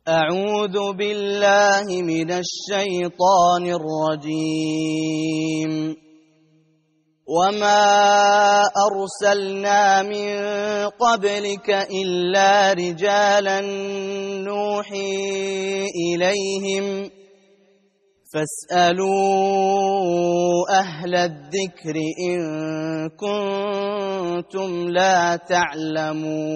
أعوذ بالله من الشيطان الرجيم وما أرسلنا من قبلك إلا رجالا نوحي إليهم فاسألوا أهل الذكر إن كنتم لا تعلمون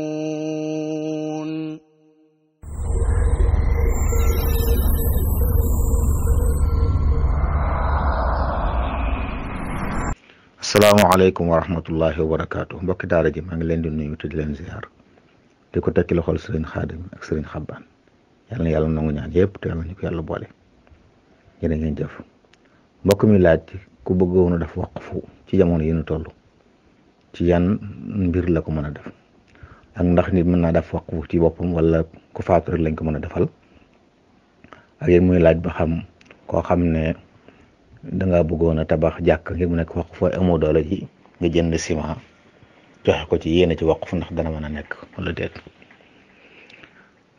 asalaamaaleykum wa rahmatullahi wa barakaatu mbokki daara ji maa ngi leen di nuyu te di leen ziar di ko tekki loxol sëriñ Xaadim ak sëriñ Xabbaan yal na yàlla nangu ñaan yëpp te yàlla ñu ko yàlla boole jërë ngeen jëf. mbokk mi laaj ku bëggoon a def waqfu ci jamono yi ñu toll ci yan mbir la ko mën a def ak ndax nit mën naa def waqfu ci boppam wala ku faatu rek lañ ko mën a defal ak yéen muy laaj ba xam koo xam ne danga bëggoon a tabax jàkk ngir mu nekk waqf fooy amoo doole ji nga jënd ciment joxe ko ci yéene ci waqf ndax dana mën a nekk wala déet.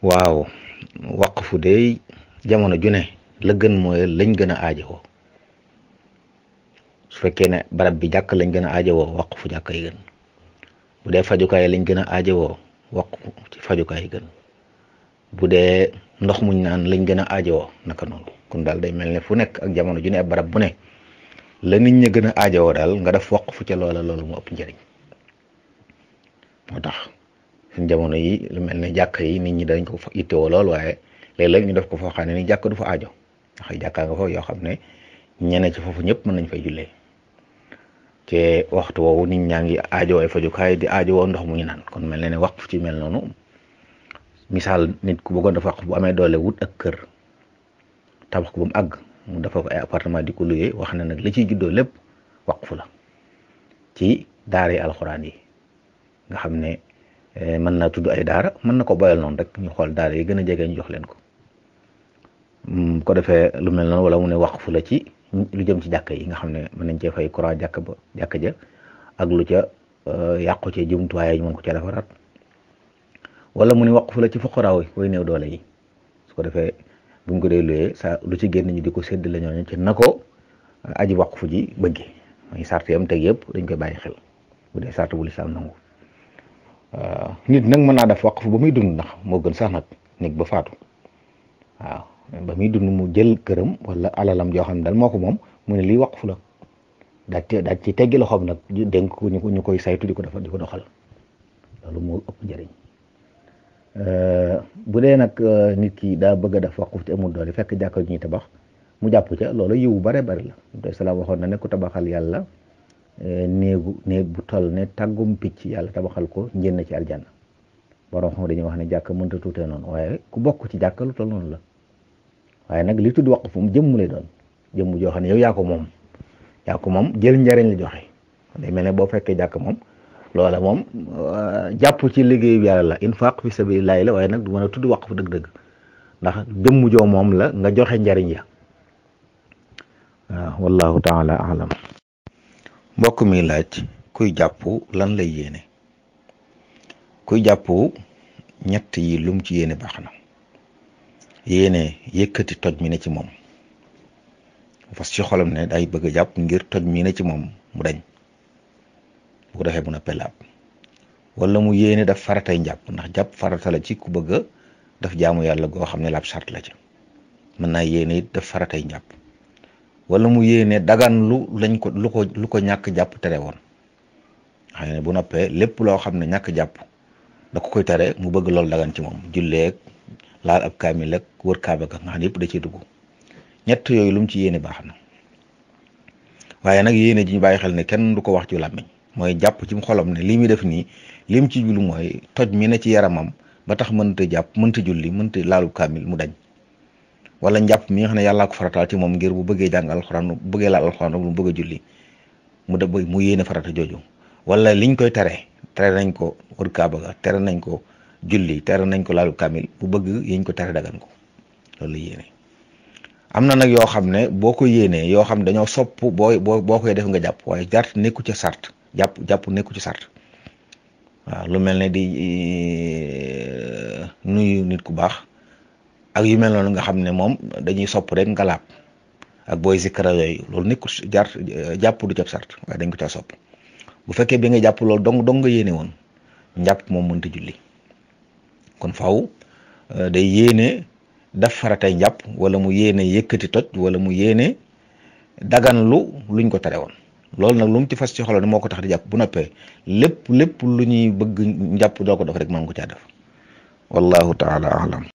waaw waqfu de jamono ju ne la gën mooy lañ gën a aajowoo su fekkee ne barab bi jàkk lañ gën a aajowoo waqfu jàkk yi gën bu dee fajukaay lañ gën a aajowoo waqfu ci fajukaay yi gën bu dee ndox muñ naan lañ gën a aajowoo naka noonu. kon daal day mel ne fu nekk ak jamono ju ne ab barab bu ne la nit ñi gën a aajowoo daal nga def waqfu ca loolu mu ëpp njëriñ moo tax suñ jamono yi lu mel ne jàkk yi nit ñi dañ ko fa ittewoo lool waaye léeg-léeg ñu def ko foo xam ne ni jàkk du fa aajo ndax jàkkaa nga fa yoo xam ne ñene ci foofu ñëpp mën nañ fay jullee te waxtu woowu nit ñaa ngi aajowoo ay fajukaay di aajowoo ndox mu ñu naan kon mel ne ne waqfu ci mel noonu misaal nit ku bëggoon def waqf bu amee doole wut ak kër tabax ko ba mu àgg mu dafa ko ay appartement di ko luyee wax na nag li ciy juddoo lépp waqfu la ci daara yi alxuraan yi nga xam ne mën naa tudd ay daara mën na ko boyal noonu rek ñu xool daara yi gën a jege ñu jox leen ko ko defee lu mel noonu wala mu ne waqfu la ci lu jëm ci jàkka yi nga xam ne mën nañ cee fay courant jàkka ja ak lu ca yàqu ci jumtuwaay ñu mën ko ca defaraat wala mu ne waqfu la ci fuqaraaw yi way néew doole yi su ko defee buñ ko dee luyee sa lu ci génn ñu di ko séddale ñooñu ci na ko aji waqfu ji bëgge mooy sart yam teg yëpp dañ koy bàyyi xel bu dee sart bu lislaam nangu nit nag mën naa def waqfu ba muy dund ndax moo gën sax nag nit ba faatu waaw ba muy dund mu jël këram wala alalam joo xam ne daal moo ko moom mu ne lii waqfu la daal ci teggi loxoom nag dénk ko ñu koy saytu di ko defal di ko doxal loolu moo ëpp njëriñ bu dee nag nit ki daa bëgg a def waqf ci amul doole fekk jàkka ju ñuy tabax mu jàpp ca loolu yiwu bare bari la te salaam waxoon na ne ku tabaxal yàlla néeg bu toll ne tàggum picc yàlla tabaxal ko njënn ci aljanna borom xam dañuy wax ne jàkk mënta tuutee noonu waaye ku bokk ci jàkka lu toll noonu la waaye nag li tudd waqf fu mu jëmm lay doon jëmm joo xam ne yow yaa ko moom jël njariñ la joxe day mel ne boo fekkee jàkk moom loola moom jàpp ci liggéeyu yàlla la infaq fi sabilillahi la waaye nag du mën a tudd waqf dëgg-dëgg ndax jëmm joo moom la nga joxe njariñ ya waaw wallahu taala alam. mbokk mi laaj kuy jàpp lan lay yéene kuy jàpp ñett yi lum ci yéene baax na yéene yëkkati toj mi ne ci moom fas ci xolam ne day bëgg a jàpp ngir toj mi ne ci moom mu dañ bu ko defee mun a pelaab wala mu yéene daf faratay njàpp ndax jàpp farata la ci ku bëgg a daf jaamu yàlla goo xam ne laab sart la ci mën naa yéene it daf faratay njàpp wala mu yéene dagan lu ko ñàkk jàpp tere woon xam ne bu noppee lépp loo xam ne ñàkk jàpp da ko koy tere mu bëgg loolu dagan ci moom julleeg laal ab kaamil ak wër kaaba ga nga xam ne yëpp da ciy dugg ñett yooyu lu mu ci yéene baax na waaye nag yéene ji ñu bàyyi xel ne kenn du ko wax ci làmmiñ mooy jàpp ci xolam ne lii muy def nii lim ci julu mooy toj mi ne ci yaramam ba tax mënta jàpp mënta julli mënta laalu kaamil mu dañ wala njàpp mi nga xam ne yàllaa ko farataal ci moom ngir bu bëggee jàng alxuraan bu bëggee laal alxuraan bu bëgg a julli mu yéene farata jooju wala liñ koy tere nañ ko wër kaaba ga tere nañ ko julli tere nañ ko laalu kaamil bu bëgg yiñ ko tere dagan ko loolu la yéene. am na nag yoo xam ne boo ko yéenee yoo xam ne dañoo sopp boo koy def nga jàpp waaye jart nekku ca sart jàpp nekku ci sart waaw lu mel ne di nuyu nit ku baax ak yu mel noonu nga xam ne moom dañuy sopp rek ngalaab ak booy zikkara yooyu loolu nekkul jàpp du ca sart waaye dañ ko caa sopp bu fekkee bi nga jàpp loolu dong nga yéene woon njàpp moom mënta julli kon faaw day yéene daf faratay njàpp wala mu yéene yëkkati toj wala mu yéene dagan luñ ko tere woon loolu nag lu mu ci fas ci xolo ne moo ko tax di jàpp bu noppee lépp lu ñuy bëgg njàpp doo ko def rek mën ko caa def wallahu taala alam.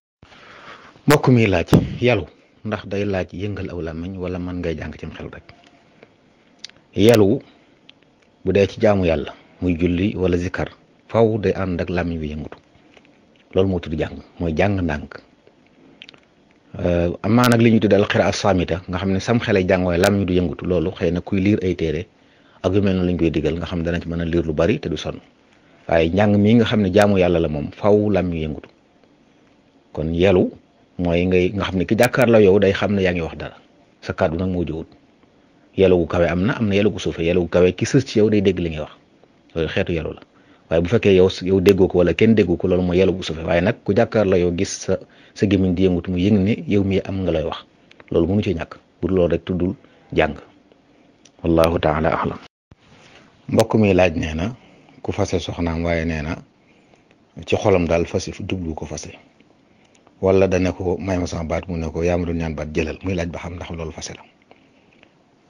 mbokk mi laaj yalu ndax day laaj yëngal aw làmmiñ wala man ngay jàng cim xel rek. yalu bu dee ci jaamu yàlla muy julli wala zikkar faw day ànd ak làmmiñ bi yëngatu loolu moo tudd jàng mooy jàng ndànk. amaa nag li ñu tuddee alqiraa saamita nga xam ne sam xel ay jàng waaye làmmiñ du yëngatu loolu xëy na kuy liir ay téere ak yu mel noonu lañ koy digal nga xam ne dana ci mën a liir lu bari te du sonn waaye njàng mii nga xam ne jaamu yàlla la moom faw làmmiñ yëngatu kon yalu mooy nga xam ne ki jàkkaarloo yow day xam ne yaa ngi wax dara sa kàddu nag moo jëwut yalu gu kawe am na yalu gu suufe yalu gu kawe ki sës ci yow day dégg li ngay wax loolu xeetu yalu la waaye bu fekkee yow déggoo ko wala kenn déggu ko loolu mooy yalu gu suufe waaye nag ku jàkkaarloo yow gis sa gémmiñ di yëngut mu yëg ne yow mi am nga lay wax loolu mënu ci ñàkk bu loolu rek tuddul jàng wallahu taala alam. mbokk mi laaj nee na ku fase soxnaam waaye nee na ci xolam daal fase jublu ko fase wala dane ko may ma sama baat mu ne ko yaa ma doon ñaan baat jëlal muy laaj ba xam ndax loolu fase la.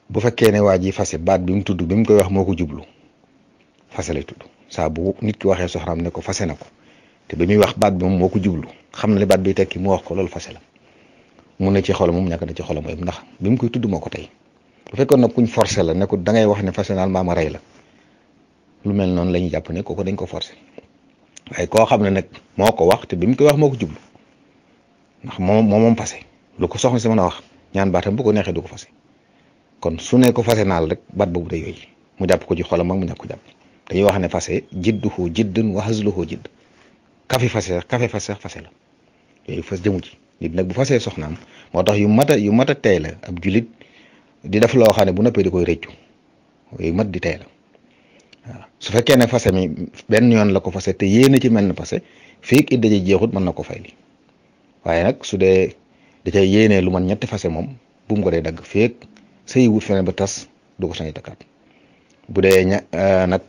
bu fekkee ne waa ji fase baat bi mu tudd bi mu koy wax moo ko jublu fase lay tudd saa bu nit ki waxee soxnaam ne ko fase na ko te bi muy wax baat bi moom moo ko jublu xam na li baat bi tekki mu wax ko loolu fase la mu ne ci xolam moom ñàkk na ci xolam mooy ndax bi mu koy tudd moo ko tey bu fekkoon nag kuñ forcé la ne ko da ngay wax ne fase naal maama rey la lu mel noonu la ñuy jàpp ne kooku dañ ko forcé waaye koo xam ne nag moo ko wax te bi mu koy wax moo ko jublu ndax moom fase lu ko soxna si mën a wax ñaan baatam bu ko neexee du ko fase kon su ne ko fase naal rek baat boobu day yooyu mu jàpp ko ci xolam ak mu ñàkk ko jàpp dañuy wax ne fase jidduhu jiddun wa hazluhu jidd kafe fase fase la yooyu fas jëmu ci nit nag bu fasee soxnaam moo tax yu mat a tey la ab julit di def loo xam ne bu noppee di koy rëccu yooyu mat di tey la waaw su fekkee ne fase mi benn yoon la ko fase te yéene ci mel ne fase fii idda ji jeexut mën na ko fay li waaye nag su dee da cay yéenee lu man ñetti fase moom bu mu ko dee dagg fii sëy wut feneen ba tas du ko sañ takkaat bu dee nag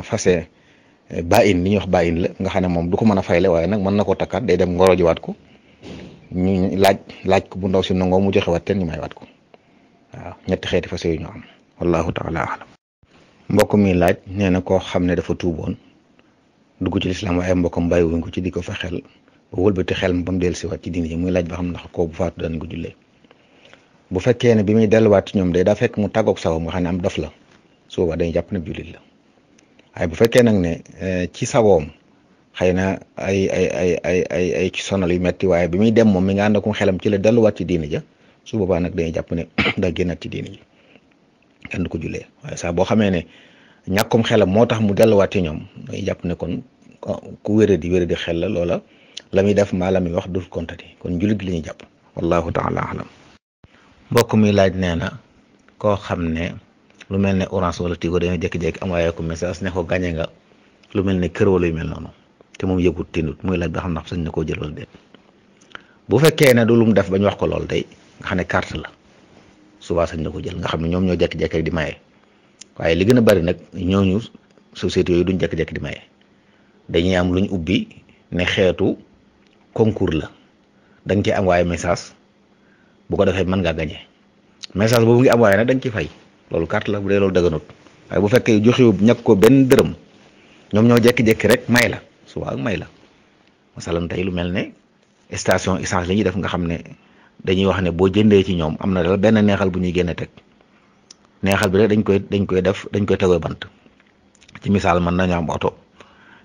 fase bàyyin li ñuy wax bàyyin la nga xam ne moom du ko mën a fayle waaye nag mën na koo takkaat day dem ngoro jiwaat ko ñu laaj ko bu ndaw si nangoo mu joxe waat teen ñu may waat ko waaw ñetti xeeti fase yu ñu am wallahu taala alam. mbokk mi laaj nee na koo xam ne dafa tuuboon dugg ci lislaam waaye mbokkam bàyyiwuñ ko ci di ko fa xel ba wëlbati xel ba mu dellusiwaat ci diine ji muy laaj ba xam ndax koo bu faatu danañ ko jullee bu fekkee ne bi muy delluwaat ci ñoom day daa fekk mu tàggoog sagoom nga xam ne am dof la su boobaa dañuy jàpp ne jullit la waaye bu fekkee nag ne ci sagoom xëy na ay ci sonal yu metti waaye bi muy dem moom mi nga ànd akum xelam ci la delluwaat ci diine ja su boobaa nag dañuy jàpp ne daa génnaat ci diine ji kenn du ko jullee waaye saa boo xamee ne ñàkkum xelam moo tax mu delluwaat ci ñoom dañuy jàpp ne kon ku wéradi xel la loola la muy def maa la muy wax du kontati kon jullit li ñuy jàpp wallahu taala alam. mbokk mi laaj nee na koo xam ne lu mel ne Orange wala Tigo dañoo jékki-jékki am waaye ko message ne ko gagné nga lu mel ne kër wala yu mel noonu te moom yëgut tinut muy laaj ba xam ndax sañ na koo jël wala déet bu fekkee ne du lu mu def ba ñu wax ko lool day nga xam ne carte la souvent sañ na ko jël nga xam ne ñoom ñoo jékki-jékki rek di maye waaye li gën a bari nag ñooñu société yooyu duñ jékki-jékki di maye dañuy am luñ ubbi ne xeetu concours la da nga ci am waaye message bu ko defee mën ngaa gagné message boobu ngi am waaye nag da nga ci fay loolu carte la bu dee loolu dëgganut waaye bu fekkee joxewu ñàkk ko benn dërëm ñoom ñoo jékki-jékki rek may la suba ak may la masalan tey lu mel ne station essence la ñuy def nga xam ne dañuy wax ne boo jëndee ci ñoom am na daal benn neexal bu ñuy génne teg neexal bi rek dañ koy tegoo bant ci misaal mën nañu am oto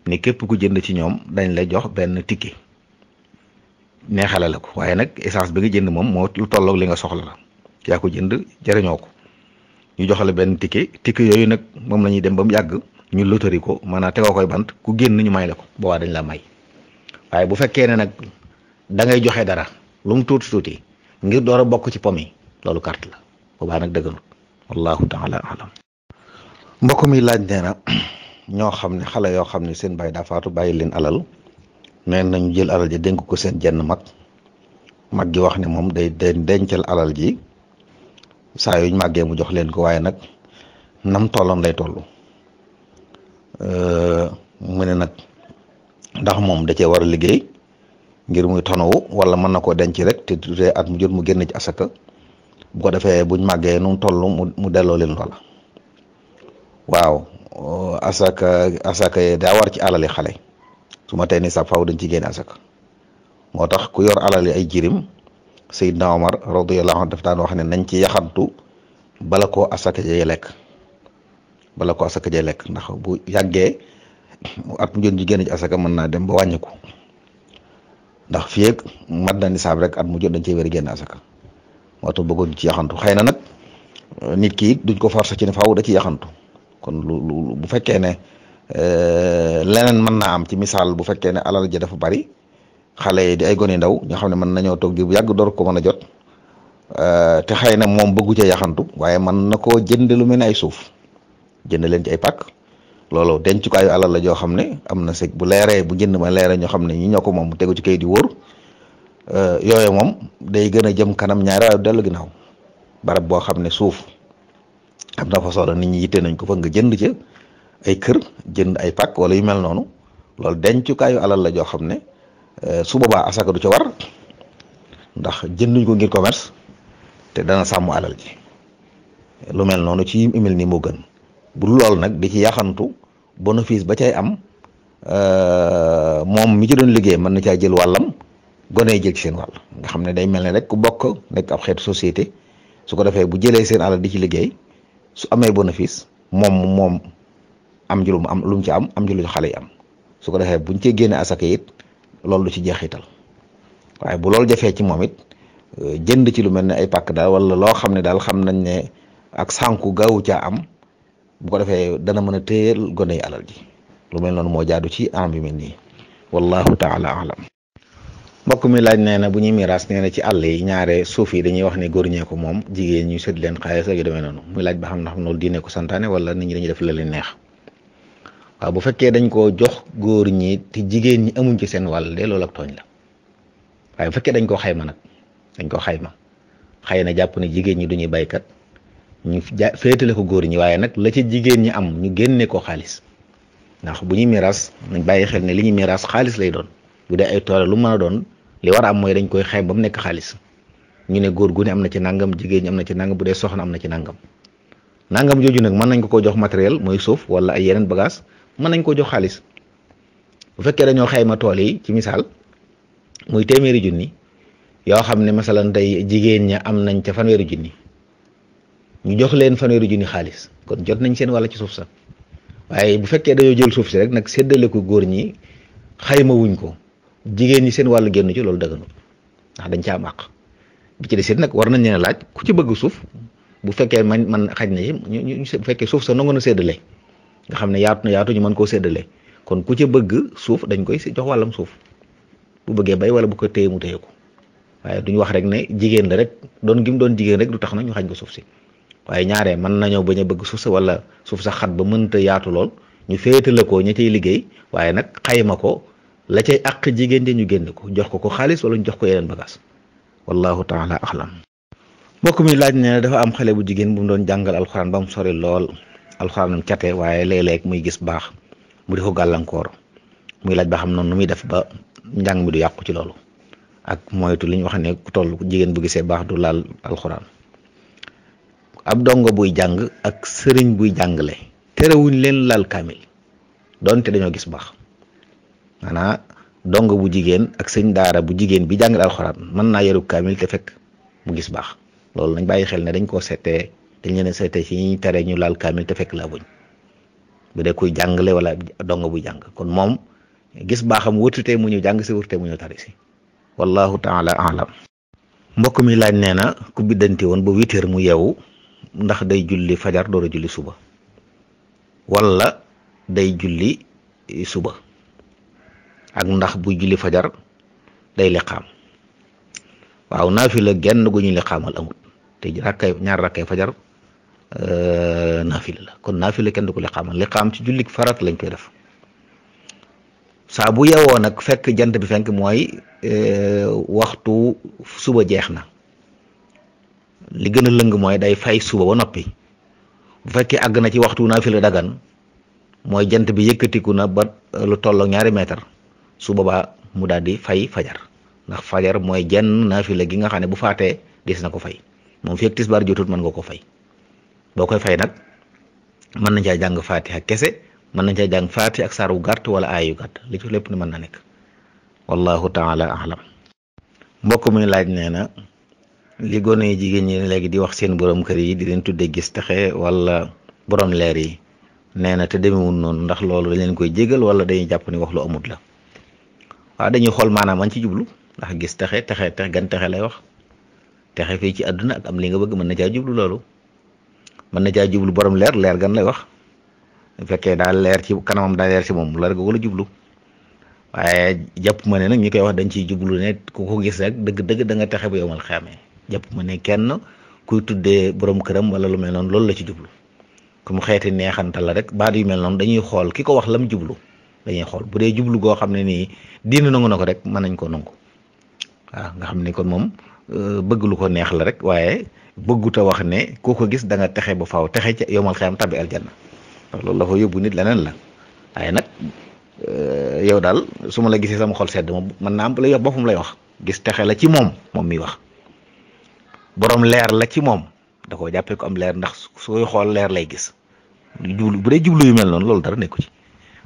ni képp ku jënd ci ñoom dañ la jox benn ticket neexale la ko waaye nag essence bi nga jënd moom moo lu tolloog li nga soxla la yaa ko jënd jëriñoo ko ñu joxale benn ticket yooyu nag moom la ñuy dem ba mu yàgg ñu loterie ko maanaam tegoo koy bant ku génn ñu may la ko boobaa dañ la may waaye bu fekkee ne nag da ngay joxe dara lu mu tuuti ngir door a bokk ci pom yi loolu carte la boobaa nag dëgganut wallahu taala alam. mbokk mi laaj nee na ñoo xam ne xale yoo xam ne seen baay daa faatu bàyyi leen alal mais nañu jël alal ja dénk ko seen jenn mag mag gi wax ne moom day dencal alal ji saa yuñ màggee mu jox leen ko, waaye nag nam tolloon lay toll. mu ne nag ndax moom da cee war a liggéey ngir muy tonawu wala mën na koo denc rek te tuddee at mu jot mu génn ci asaka, bu ko defee buñ màggee nu mu toll mu delloo leen loola. waaw asaka yi daa war ci alali xale su ma tey ni sax faaw dañ ci génne asaka. moo tax ku yor alali ay jirim Seydina Omar radiyallahu anhu daf daan wax ne nañ ci yaxantu bala koo asaka jee lekk ndax bu yàggee at mu jot ñu génn ci asaka mën naa dem ba wàññiku, ndax fii ak mat na nisaab rek at mu jot dañ cee wér génn asaka. moo tax bëggoon ci yaxantu. xëy na nag nit ki duñ ko forcer ci ne faaw da ci yaxantu. kon lu bu fekkee ne leneen mën naa am ci misaal, bu fekkee ne alal ji dafa bari, xale yi di ay gone ndaw ñoo xam ne mën nañoo toog di bu yàgg door ko mën a jot, te xëy na moom bëggu cee yaxantu, waaye mën na koo jënd lu mel ne ay suuf, jënd leen ci ay pàkk. loolu dencukaayu alal la joo xam ne am na sëg bu leeree, bu jënd ma leeree ñoo xam ne ñi ñoo ko moom mu tegu ci kayit di wóor, yooyu moom day gën a jëm kanam ñaari waaye dellu ginnaaw. barab boo xam ne suuf am na fa solo, nit ñi yitte nañ ko fa, nga jënd ca ay kër, jënd ay pàkk wala yu mel noonu, loolu dencukaayu alal la joo xam ne su boobaa asaka du ca war, ndax jënduñ ko ngir commerce te dana sàmm alal ji. lu mel noonu ci email ni moo gën. bu lool nag di ci yaxantu bénéfice ba cay am, moom mi ci doon liggéey mën na caa jël wàllam, gone yi jël ci seen wàll, nga xam ne day mel ne rek ku bokk nekk ab xeetu société. su ko defee bu jëlee seen alal di ci liggéey, su amee bénéfice moom am ji lu mu am lu mu ci am ji lu ci xale yi am. su ko defee buñ cee génne asaka it loolu du ci jeexital. waaye bu loolu jafee ci moom it jënd ci lu mel ne ay pàkk daal wala loo xam ne daal xam nañ ne ak sànku gaawu caa am, bu ko defee dana mën a téyel gone yi alal ji. lu mel noonu moo jaadu ci am bi mel nii. wallahu taala alam. mbokk mi laaj nee na bu ñuy miraas nee na ci àll yi ñaare suuf yi dañuy wax ne góor ñee ko moom, jigéen ñu sëdd leen xaalis ak yu demee noonu. muy laaj ba xam ndax loolu diine ko santaane wala nit ñi dañuy def la leen neex. waaw bu fekkee dañ koo jox góor ñi te jigéen ñi amuñ ci seen wàll de loolu ak tooñ la. waaye bu fekkee dañ koo xayma nag, dañ ko xayma xëy na jàpp ne jigéen ñi duñuy baykat, ñu féetale ko góor ñi, waaye nag la ci jigéen ñi am ñu génne ko xaalis. ndax bu ñuy miraas nañ bàyyi xel ne li ñuy miraas xaalis lay doon. bu dee ay tool lu mën a doon, li war a am mooy dañ koy xayma ba mu nekk xaalis. ñu ne góor gu ne am na ci nangam, jigéen ñi am na ci nangam, bu dee soxna am na ci nangam. nangam jooju nag mën nañ ko jox matériel mooy suuf wala ay yeneen bagage, mën nañ ko jox xaalis. bu fekkee dañoo xayma tool yi ci misaal muy téeméeri junni yoo xam ne masalan tey jigéen ña am nañ ca fanweeri junni, ñu jox leen fanweeri junni xaalis, kon jot nañ seen wàlla ci suuf sa. waaye bu fekkee dañoo jël suuf si rek nag séddale ko góor ñi, xayma wuñ ko, jigéen ñi seen wàll génn ci, loolu dëgganul ndax dañ ca am àq. bi ci des it nag war nañ leen laaj ku ci bëgg suuf, bu fekkee man xaj na ci bu fekkee suuf sa nangu na séddale, nga xam ne yaatu ñu mën koo séddale, kon ku ci bëgg suuf dañ koy jox wàllam suuf bu bëggee bay wala bu ko téye mu téye ko. waaye duñ wax rek ne jigéen la rek doon gi mu doon jigéen rek du tax na ñu xañ ko suuf si. waaye ñaaree mën nañoo bañ a bëgg suuf sa wala suuf sa xat ba mënta yaatu lool, ñu féetale ko ña cay liggéey, waaye nag xayma ko la cay àq jigéen de ñu génn ko jox ko xaalis wala ñu jox ko yeneen bagage. wallahu taala axlam. mbokk mi laaj ne dafa am xale bu jigéen bu mu doon jàngal alxuraan ba mu sori lool, alxuraanam cate, waaye léeg-léeg muy gis baax mu di ko gàllankoor. muy laaj ba xam noonu nu muy def ba njàng mi du yàqu ci loolu, ak moytu li ñu wax ne ku toll jigéen bu gisee baax du laal alxuraan. ab dongo buy jàng ak sëriñ buy jàngale terewuñ leen laal kaamil donte dañoo gis baax. maanaam dongo bu jigéen ak sëñ daara bu jigéen bi jàngale alxuraan mën naa yaru kaamil te fekk mu gis baax. loolu nañ bàyyi xel ne dañ koo seetee, dañ leen a seetee ci ñi tere ñu laal kaamil te fekk laa buñ, bu dee kuy jàngale wala dongo buy jàng. kon moom gis baaxam wërtutee mu ñëw jàng si, wërtutee mu ñëw tari si. wallahu taala alam. mbokk mi laaj nee na ku biddanti woon ba 8 heures mu yeewu, ndax day julli fajar door a julli suba wala day julli suba, ak ndax buy julli fajar day liqaam. waaw naafila genn gu ñu liqaamal amut, te ñaar rakkay fajar naafila la, kon naafila kenn du ko liqaamal. liqaam ci julli farat lañ koy def. saa bu yewoo nag fekk jant bi fenk mooy waxtu suba jeex na. li gën a lëng mooy day fay suba ba noppi bu fekkee àgg na ci waxtu naafila dagan mooy jant bi yëkkatiku na ba lu tolloo 2 mètre su boobaa mu daal di fay fajar ndax fajar mooy jenn naafila gi nga xam ne bu faatee des na ko fay moom fekk tisbaar jotut mën nga ko fay boo koy fay nag mën nañ caa jàng faatiha kese mën nañ caa jàng faatiha ak saar wu gàtt wala aay yu gàtt li ci lépp ni mën na nekk wallahu taala alam. mbokk mi laaj nee na li gone yi jigéen ñi léegi di wax seen borom kër yi di leen tuddee gis texe wala borom leer yi nee na te demewul noonu ndax loolu dañ leen koy jégal wala dañuy jàpp ni wax lu amut la. waaw dañuy xool maanaam man ci jublu ndax gis texe gan texe lay wax texe fii ci àdduna ak am li nga bëgg mën na caa jublu loolu mën na caa jublu borom leer gan lay wax bu fekkee daal leer ci kanamam daal leer ci moom leer ga wala jublu waaye jàpp ma ne nag ñi koy wax dañ ciy jublu ne ku ko gis rek dëgg-dëgg da nga texe bu yomal xamee jàpp ma ne kenn kuy tuddee borom këram wala lu mel noonu loolu la ci jublu comme xeeti neexantal la rek baat yu mel noonu dañuy xool ki ko wax lam jublu dañuy xool bu dee jublu goo xam ne nii diina nangu na ko rek mën nañ ko nangu waaw nga xam ne kon moom bëgg lu ko neex la rek waaye bëggut a wax ne koo ko gis da nga texe ba faaw texe ca yomal xiyam tabbi aljanna loolu la fa yóbbu nit leneen la waaye nag yow daal su ma la gisee sama xol sedd moom mën naa am lay wax boppam lay wax gis texe la ci moom miy wax borom leer la ci moom da koo jàppee ko am leer ndax sooy xool leer lay gis jublu bu dee jublu yu mel noonu loolu dara nekku ci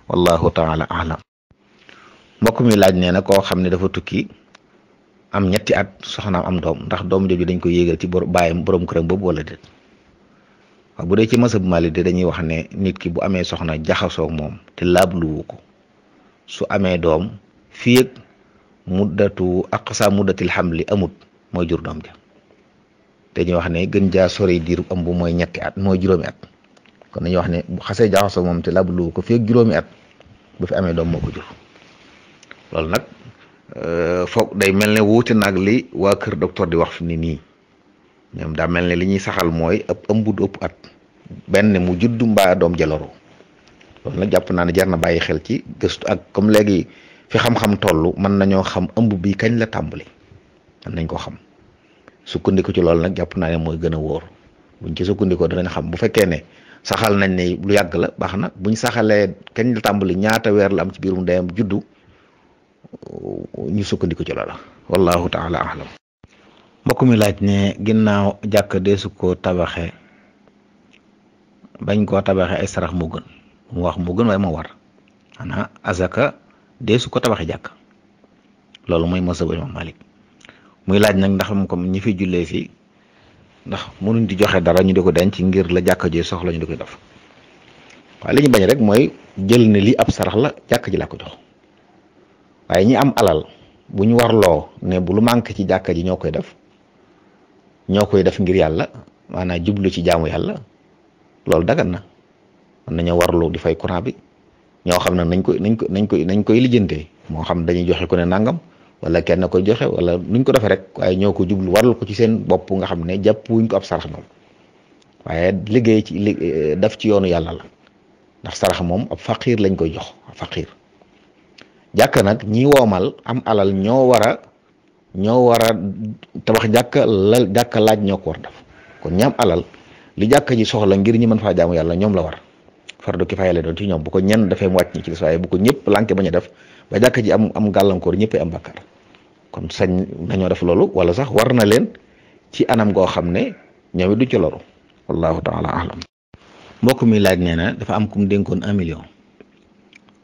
wallahu taala alam. mbokk mi laaj nee na koo xam ne dafa tukki am 3 at soxnaam am doom ndax doom jooju dañ ko yéegal ci bàyyam borom këram boobu wala déet waaw bu dee ci masab Maalik de dañuy wax ne nit ki bu amee soxna jaxasoo moom te laabluwu ko su amee doom fii ak muddatu aqsa muddatil hamli amut mooy jur doom ja dañuy wax ne gën jaa sori diiru ëmb mooy 3 at mooy 6 at kon dañuy wax ne bu xasee jaxasoo moom te laabluwu ko fii ak 6 at bu fi amee doom moo ko jur loolu nag foog day mel ne wuute nag li waa kër docteur di wax fi ni nii ñoom daa mel ne li ñuy saxal mooy ëmb du ëpp at benn mu juddu mbaa doom jaloro loolu nag jàpp naa ne jar na bàyyi xel ci gëstu ak comme léegi fi xam-xam toll mën nañoo xam ëmb bi kañ la tàmbali mën nañ ko xam sukkandiku ci loolu nag jàpp naa ne mooy gën a wóor buñ ci sukkandikoo danañ xam bu fekkee ne saxal nañ ne lu yàgg la baax na buñ saxalee kañ la tàmbali ñaata weer la am ci biirum ndeyam juddu ñu sukkandiku ci loola wallahu taala alam. mbokk mi laaj ne ginnaaw jàkk deesu ko tabaxe bañ koo tabaxe ay sarax moo gën mu wax moo gën waaye moo war xanaa azaka deesu ko tabaxe jàkk loolu mooy mazhabu Imam Malik muy laaj nag ndax comme ñi fi jullee fii ndax mënuñ di joxe dara ñu di ko denc ngir la jàkk ji soxla ñu di koy def waaye li ñu bañ rek mooy jël ne lii ab sarax la jàkk ji laa ko jox waaye ñi am alal bu ñu warloo ne bu lu manqué ci jàkka ji ñoo koy def ngir yàlla maanaam jublu ci jaamu yàlla loolu dagan na mën nañoo warloo di fay courant bi ñoo xam ne nañ koy lijjantee moo xam dañuy joxe ko ne nangam wala kenn koy joxe wala nuñ ko defee rek waaye ñoo ko jublu warlu ko ci seen bopp nga xam ne jàpp wuñ ko ab sarax moom waaye liggéey ci def ci yoonu yàlla la ndax sarax moom ab faqiir lañ koy jox ab faqiir jàkka nag ñi woomal am alal ñoo war a tabax jàkka laaj ñoo ko war def kon ñi am alal li jàkka ji soxla ngir ñi mën faa jaamu yàlla ñoom la war fardu kifaaya la doon ci ñoom bu ko ñenn dafay mu wàcc ñi ci des waaye bu ko ñëpp lànke bañ a def ba jàkka ji am gàllankoor ñëpp am bàkkaar kon sañ nañoo def loolu wala sax war na leen ci anam goo xam ne ñoom it du ci loru wallahu taala alam. mbokk mi laaj nee na dafa am kum dénkoon 1 million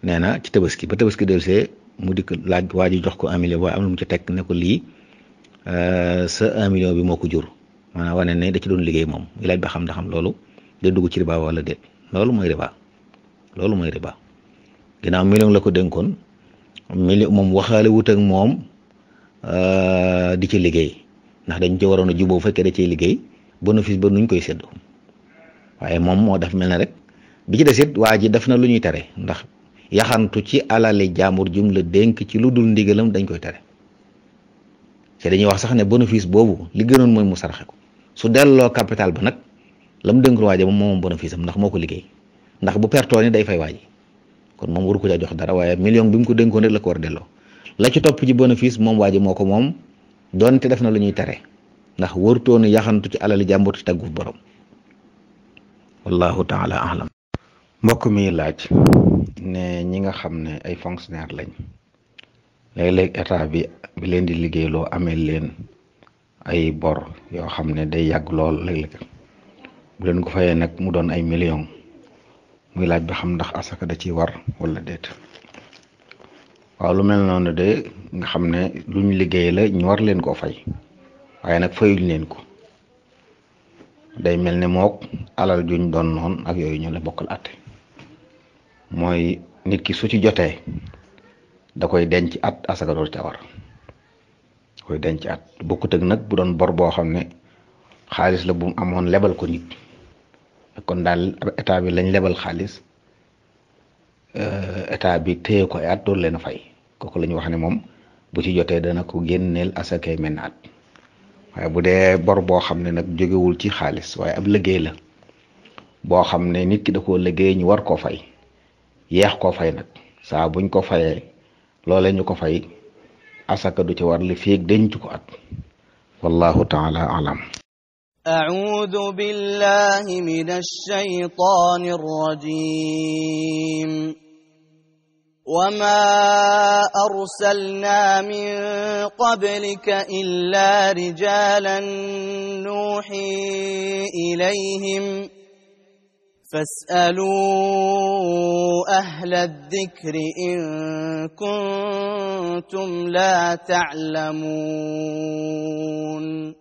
nee na ci tabaski ba tabaski delsee mu dikk laaj waa ji jox ko 1 million waaye am na mu ci teg ne ko lii sa 1 million bi moo ko jur maanaam wane ne da ci doon liggéey moom muy laaj ba xam ndax loolu day dugg ci riba wala déet loolu mooy riba ginnaaw million la ko dénkoon million moom waxaale wut ak moom di ci liggéey ndax dañ ci waroon a juboo bu fekkee da ciy liggéey bénéfice ba nuñ koy séddoo waaye moom moo def mel ne rek bi ci des it waa ji def na lu ñuy tere ndax yaxantu ci alali jaambur jum la dénk ci lu dul ndigalam dañ koy tere te dañuy wax sax ne bénéfice boobu li gënoon mooy mu saraxe ko su delloo capital ba nag la mu dénkoon waaje moom bénéfice am ndax moo ko liggéey ndax bu pertoo ni day fay waaji kon moom waru ko caa jox dara waaye million bi mu ko dénkoon rek la ko war delloo la ci topp ci bénéfice moom waa ji moo ko moom doonte def na lu ñuy tere ndax warutoon yaxantu ci alali jàmbur ci tàggu borom wallahu taala alam. mbokk mi laaj ne ñi nga xam ne ay fonctionnaire lañ léeg-léeg état bi leen di liggéeyloo amee leen ay bor yoo xam ne day yàgg lool léeg-léeg bu leen ko fayee nag mu doon ay millions muy laaj ba xam ndax asaka da ciy war wala déet. waaw lu mel noonu de nga xam ne luñ liggéey la ñu war leen koo fay waaye nag fayuñ leen ko day mel ne mook alal juñ doon noonu ak yooyu ñu la bokkal àtte mooy nit ki su ci jotee da koy denc at asaka door ca war da koy denc at bokkut ak nag bu doon bor boo xam ne xaalis la bu mu amoon lebal ko nit kon daal état bi lañ lebal xaalis état bi téye ko ay at doon leen a fay kooku la ñu wax ne moom bu ci jotee dana ko génneel asakay menn at waaye bu dee bor boo xam ne nag jógewul ci xaalis waaye ab liggéey la boo xam ne nit ki da koo liggéey ñu war koo fay yeex koo fay nag saa buñ ko fayee loolee ñu ko fay asaka du ci war li fiig denc ko at wallahu taala alam. أعوذ بالله من الشيطان الرجيم وما أرسلنا من قبلك إلا رجالا نوحي إليهم فاسألوا أهل الذكر إن كنتم لا تعلمون